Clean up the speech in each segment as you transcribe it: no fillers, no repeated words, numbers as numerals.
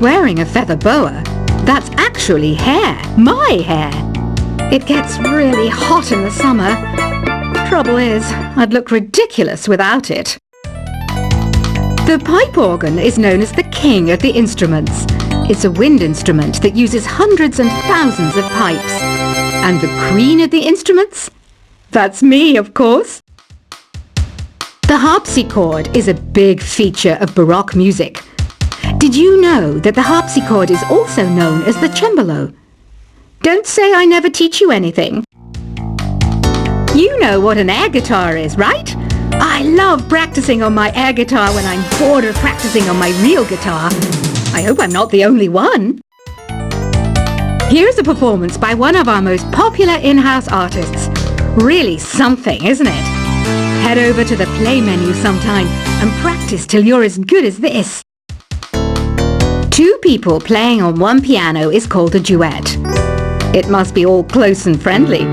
wearing a feather boa. That's actually hair, my hair. It gets really hot in the summer. Trouble is, I'd look ridiculous without it. The pipe organ is known as the king of the instruments. It's a wind instrument that uses hundreds and thousands of pipes. And the queen of the instruments? That's me, of course. The harpsichord is a big feature of Baroque music. Did you know that the harpsichord is also known as the cembalo? Don't say I never teach you anything. You know what an air guitar is, right? I love practicing on my air guitar when I'm bored of practicing on my real guitar. I hope I'm not the only one. Here's a performance by one of our most popular in-house artists. Really something, isn't it? Head over to the play menu sometime and practice till you're as good as this. Two people playing on one piano is called a duet. It must be all close and friendly.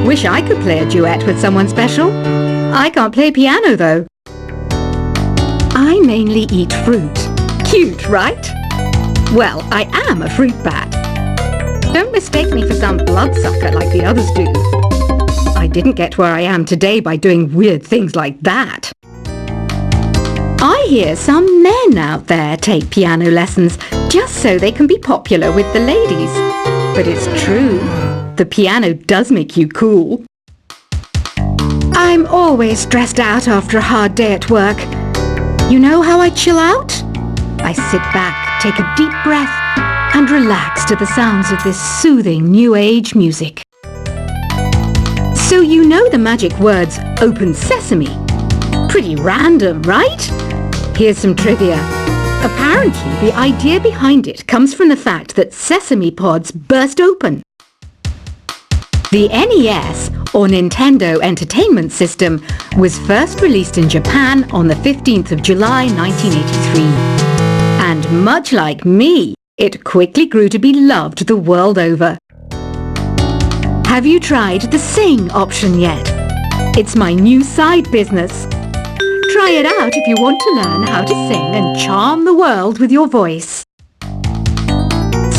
Wish I could play a duet with someone special. I can't play piano though. I mainly eat fruit. Cute, right? Well, I am a fruit bat. Don't mistake me for some bloodsucker like the others do. I didn't get where I am today by doing weird things like that. I hear some men out there take piano lessons just so they can be popular with the ladies. But it's true. The piano does make you cool. I'm always stressed out after a hard day at work. You know how I chill out? I sit back, take a deep breath, and relax to the sounds of this soothing new age music. So you know the magic words "open sesame"? Pretty random, right? Here's some trivia. Apparently, the idea behind it comes from the fact that sesame pods burst open. The NES, or Nintendo Entertainment System, was first released in Japan on the 15th of July 1983. And much like me, it quickly grew to be loved the world over. Have you tried the Sing option yet? It's my new side business. Try it out if you want to learn how to sing and charm the world with your voice.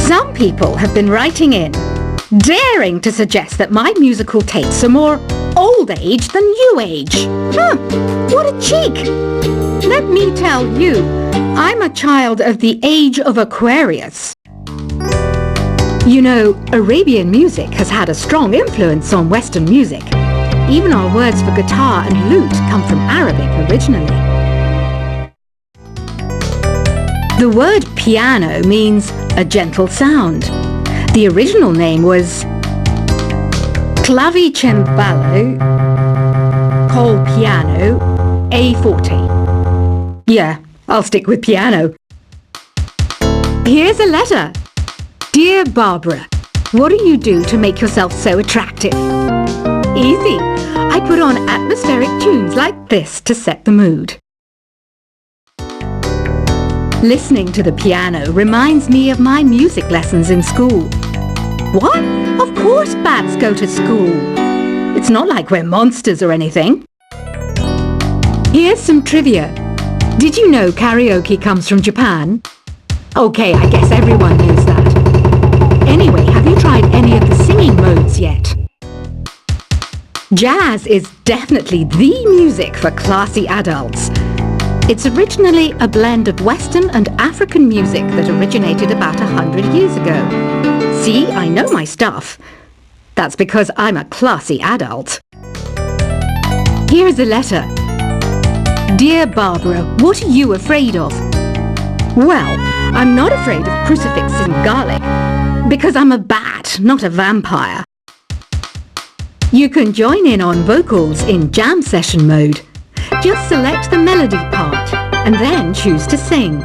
Some people have been writing in, daring to suggest that my musical tastes are more old age than new age. What a cheek! Let me tell you, I'm a child of the age of Aquarius. You know, Arabian music has had a strong influence on Western music. Even our words for guitar and lute come from Arabic originally. The word piano means a gentle sound. The original name was clavicembalo col piano a forte. Yeah, I'll stick with piano. Here's a letter. Dear Barbara, what do you do to make yourself so attractive? Easy. I put on atmospheric tunes like this to set the mood. Listening to the piano reminds me of my music lessons in school. What? Of course bats go to school. It's not like we're monsters or anything. Here's some trivia. Did you know karaoke comes from Japan? Okay, I guess everyone knows that. Anyway, have you tried any of the singing modes yet? Jazz is definitely the music for classy adults. It's originally a blend of Western and African music that originated about 100 years ago. See, I know my stuff. That's because I'm a classy adult. Here's a letter. Dear Barbara, what are you afraid of? Well, I'm not afraid of crucifix and garlic, because I'm a bat, not a vampire. You can join in on vocals in jam session mode. Just select the melody part and then choose to sing.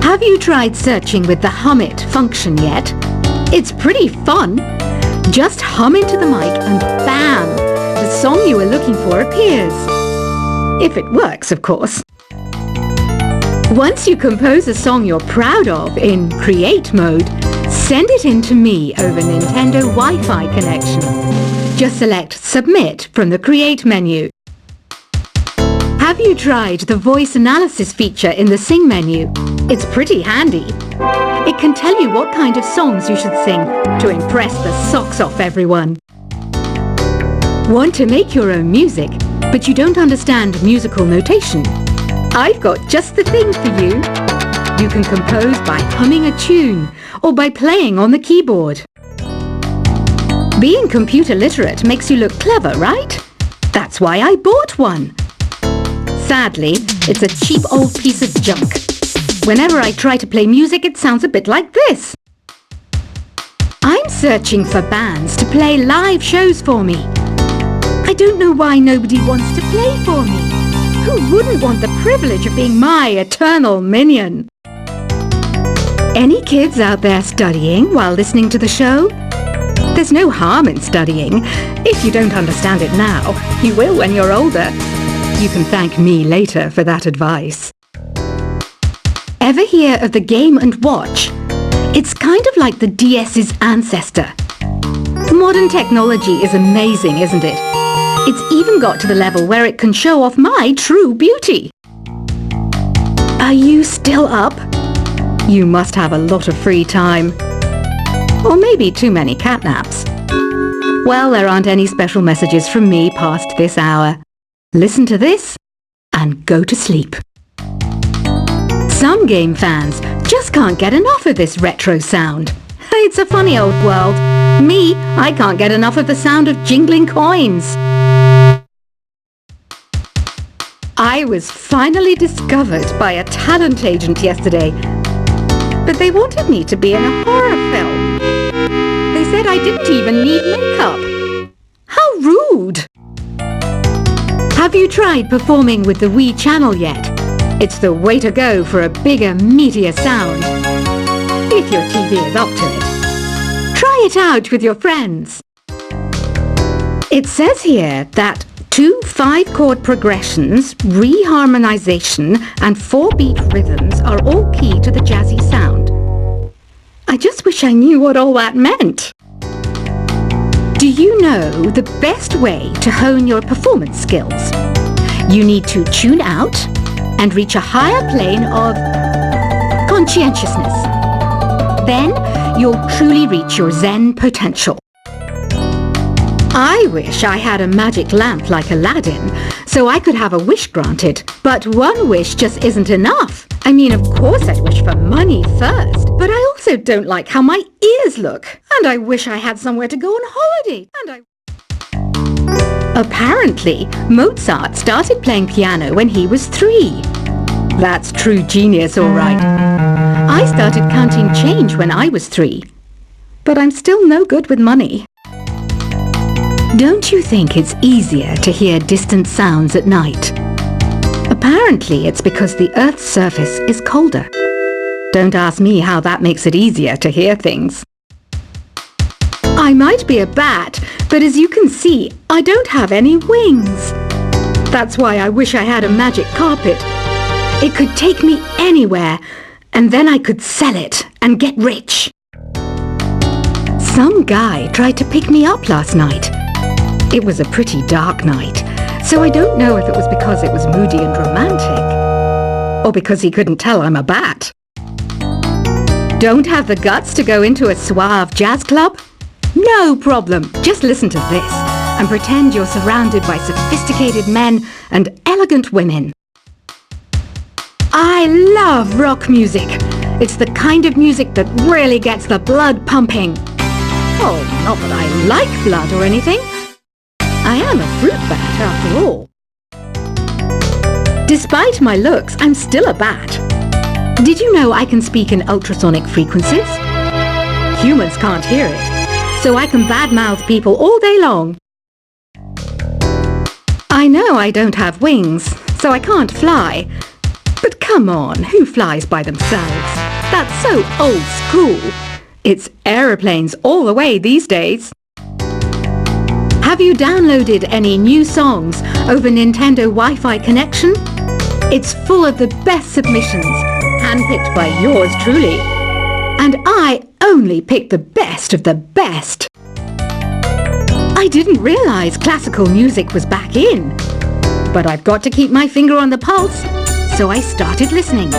Have you tried searching with the Hum It function yet? It's pretty fun. Just hum into the mic and bam! The song you were looking for appears. If it works, of course. Once you compose a song you're proud of in Create mode, send it in to me over Nintendo Wi-Fi connection. Just select Submit from the Create menu. Have you tried the voice analysis feature in the Sing menu? It's pretty handy. It can tell you what kind of songs you should sing to impress the socks off everyone. Want to make your own music, but you don't understand musical notation? I've got just the thing for you. You can compose by humming a tune or by playing on the keyboard. Being computer literate makes you look clever, right? That's why I bought one. Sadly, it's a cheap old piece of junk. Whenever I try to play music, it sounds a bit like this. I'm searching for bands to play live shows for me. I don't know why nobody wants to play for me. Who wouldn't want the privilege of being my eternal minion? Any kids out there studying while listening to the show? There's no harm in studying. If you don't understand it now, you will when you're older. You can thank me later for that advice. Ever hear of the Game & Watch? It's kind of like the DS's ancestor. Modern technology is amazing, isn't it? It's even got to the level where it can show off my true beauty. Are you still up? You must have a lot of free time. Or maybe too many catnaps. Well, there aren't any special messages from me past this hour. Listen to this and go to sleep. Some game fans just can't get enough of this retro sound. It's a funny old world. Me, I can't get enough of the sound of jingling coins. I was finally discovered by a talent agent yesterday, but they wanted me to be in a horror film. They said I didn't even need makeup. How rude! Have you tried performing with the Wii channel yet? It's the way to go for a bigger, meatier sound. If your TV is up to it. Try it out with your friends. It says here that 2 5-chord progressions, reharmonization, and 4-beat rhythms are all key to the jazzy sound. I just wish I knew what all that meant. Do you know the best way to hone your performance skills? You need to tune out and reach a higher plane of conscientiousness. Then you'll truly reach your Zen potential. I wish I had a magic lamp like Aladdin, so I could have a wish granted. But one wish just isn't enough. I mean, of course I'd wish for money first, but I also don't like how my ears look. And I wish I had somewhere to go on holiday. Apparently, Mozart started playing piano when he was 3. That's true genius, all right. I started counting change when I was 3. But I'm still no good with money. Don't you think it's easier to hear distant sounds at night? Apparently, it's because the Earth's surface is colder. Don't ask me how that makes it easier to hear things. I might be a bat, but as you can see, I don't have any wings. That's why I wish I had a magic carpet. It could take me anywhere, and then I could sell it and get rich. Some guy tried to pick me up last night. It was a pretty dark night, so I don't know if it was because it was moody and romantic, or because he couldn't tell I'm a bat. Don't have the guts to go into a suave jazz club? No problem, just listen to this and pretend you're surrounded by sophisticated men and elegant women. I love rock music. It's the kind of music that really gets the blood pumping. Oh, not that I like blood or anything. I am a fruit bat after all. Despite my looks, I'm still a bat. Did you know I can speak in ultrasonic frequencies? Humans can't hear it, so I can badmouth people all day long. I know I don't have wings, so I can't fly. But come on, who flies by themselves? That's so old school. It's aeroplanes all the way these days. Have you downloaded any new songs over Nintendo Wi-Fi connection? It's full of the best submissions, handpicked by yours truly. And I only picked the best of the best. I didn't realize classical music was back in. But I've got to keep my finger on the pulse, so I started listening.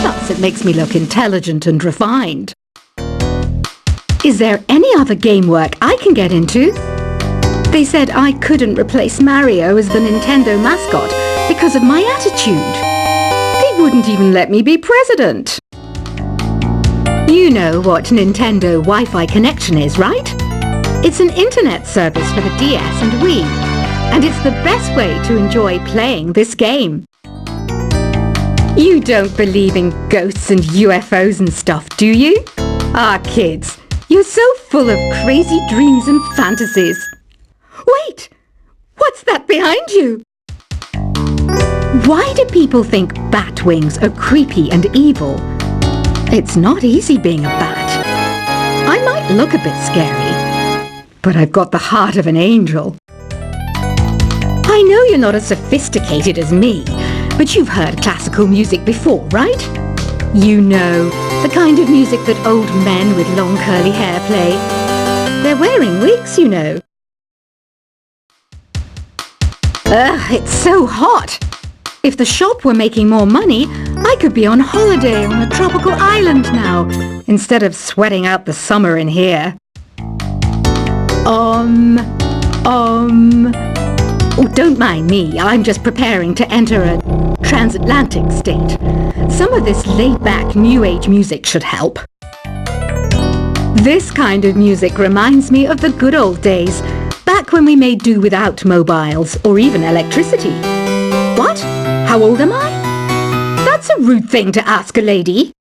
Thus, it makes me look intelligent and refined. Is there any other game work I can get into? They said I couldn't replace Mario as the Nintendo mascot because of my attitude. They wouldn't even let me be president. You know what Nintendo Wi-Fi connection is, right? It's an internet service for the DS and Wii, and it's the best way to enjoy playing this game. You don't believe in ghosts and UFOs and stuff, do you? Ah, kids, you're so full of crazy dreams and fantasies. Wait! What's that behind you? Why do people think bat wings are creepy and evil? It's not easy being a bat. I might look a bit scary, but I've got the heart of an angel. I know you're not as sophisticated as me, but you've heard classical music before, right? You know, the kind of music that old men with long curly hair play. They're wearing wigs, you know. Ugh, it's so hot! If the shop were making more money, I could be on holiday on a tropical island now, instead of sweating out the summer in here. Oh, don't mind me, I'm just preparing to enter a transatlantic state. Some of this laid-back New Age music should help. This kind of music reminds me of the good old days, back when we made do without mobiles or even electricity. What? How old am I? That's a rude thing to ask a lady.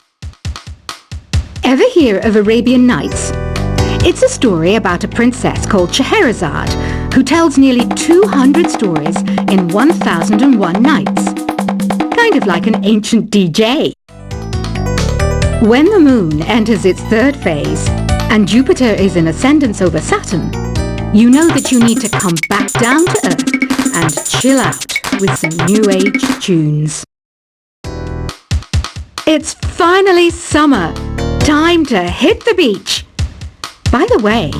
Ever hear of Arabian Nights? It's a story about a princess called Scheherazade who tells nearly 200 stories in 1001 nights. Kind of like an ancient DJ. When the moon enters its third phase and Jupiter is in ascendance over Saturn, you know that you need to come back down to Earth and chill out with some New Age tunes. It's finally summer! Time to hit the beach! By the way,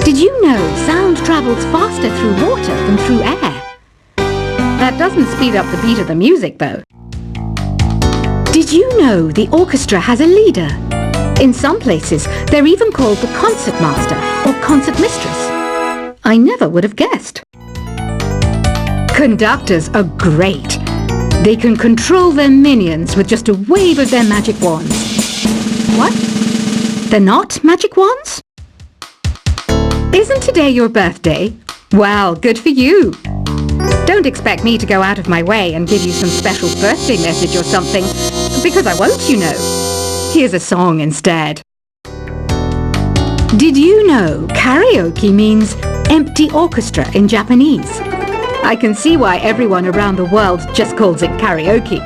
did you know sound travels faster through water than through air? That doesn't speed up the beat of the music, though. Did you know the orchestra has a leader? In some places, they're even called the concert master or concert mistress. I never would have guessed. Conductors are great. They can control their minions with just a wave of their magic wands. What? They're not magic wands? Isn't today your birthday? Well, good for you. Don't expect me to go out of my way and give you some special birthday message or something, because I won't, you know. Here's a song instead. Did you know karaoke means empty orchestra in Japanese? I can see why everyone around the world just calls it karaoke.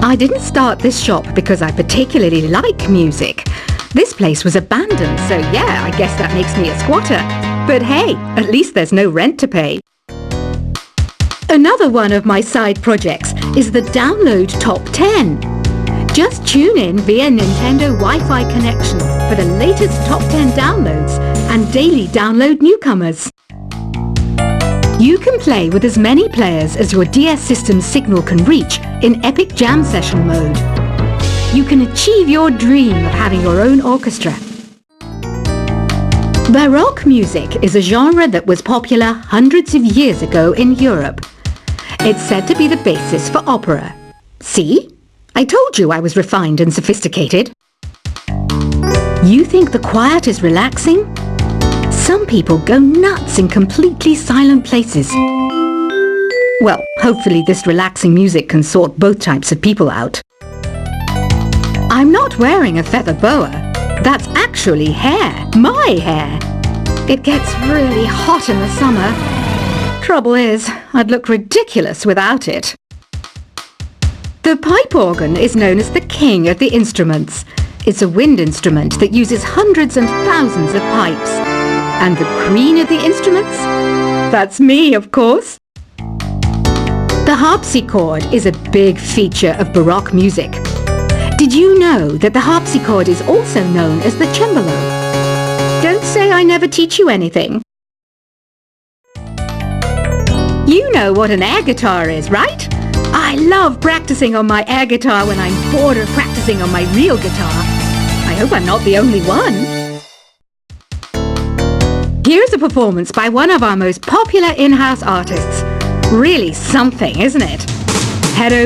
I didn't start this shop because I particularly like music. This place was abandoned, so yeah, I guess that makes me a squatter. But hey, at least there's no rent to pay. Another one of my side projects is the Download Top 10. Just tune in via Nintendo Wi-Fi connection for the latest Top 10 downloads and daily download newcomers. You can play with as many players as your DS system's signal can reach in Epic Jam Session mode. You can achieve your dream of having your own orchestra. Baroque music is a genre that was popular hundreds of years ago in Europe. It's said to be the basis for opera. See? I told you I was refined and sophisticated. You think the quiet is relaxing? Some people go nuts in completely silent places. Well, hopefully this relaxing music can sort both types of people out. I'm not wearing a feather boa. That's actually hair. My hair. It gets really hot in the summer. Trouble is, I'd look ridiculous without it. The pipe organ is known as the king of the instruments. It's a wind instrument that uses hundreds and thousands of pipes. And the queen of the instruments? That's me, of course. The harpsichord is a big feature of Baroque music. Did you know that the harpsichord is also known as the cembalo? Don't say I never teach you anything. You know what an air guitar is, right? I love practicing on my air guitar when I'm bored of practicing on my real guitar. I hope I'm not the only one. Here's a performance by one of our most popular in-house artists. Really something, isn't it? Head over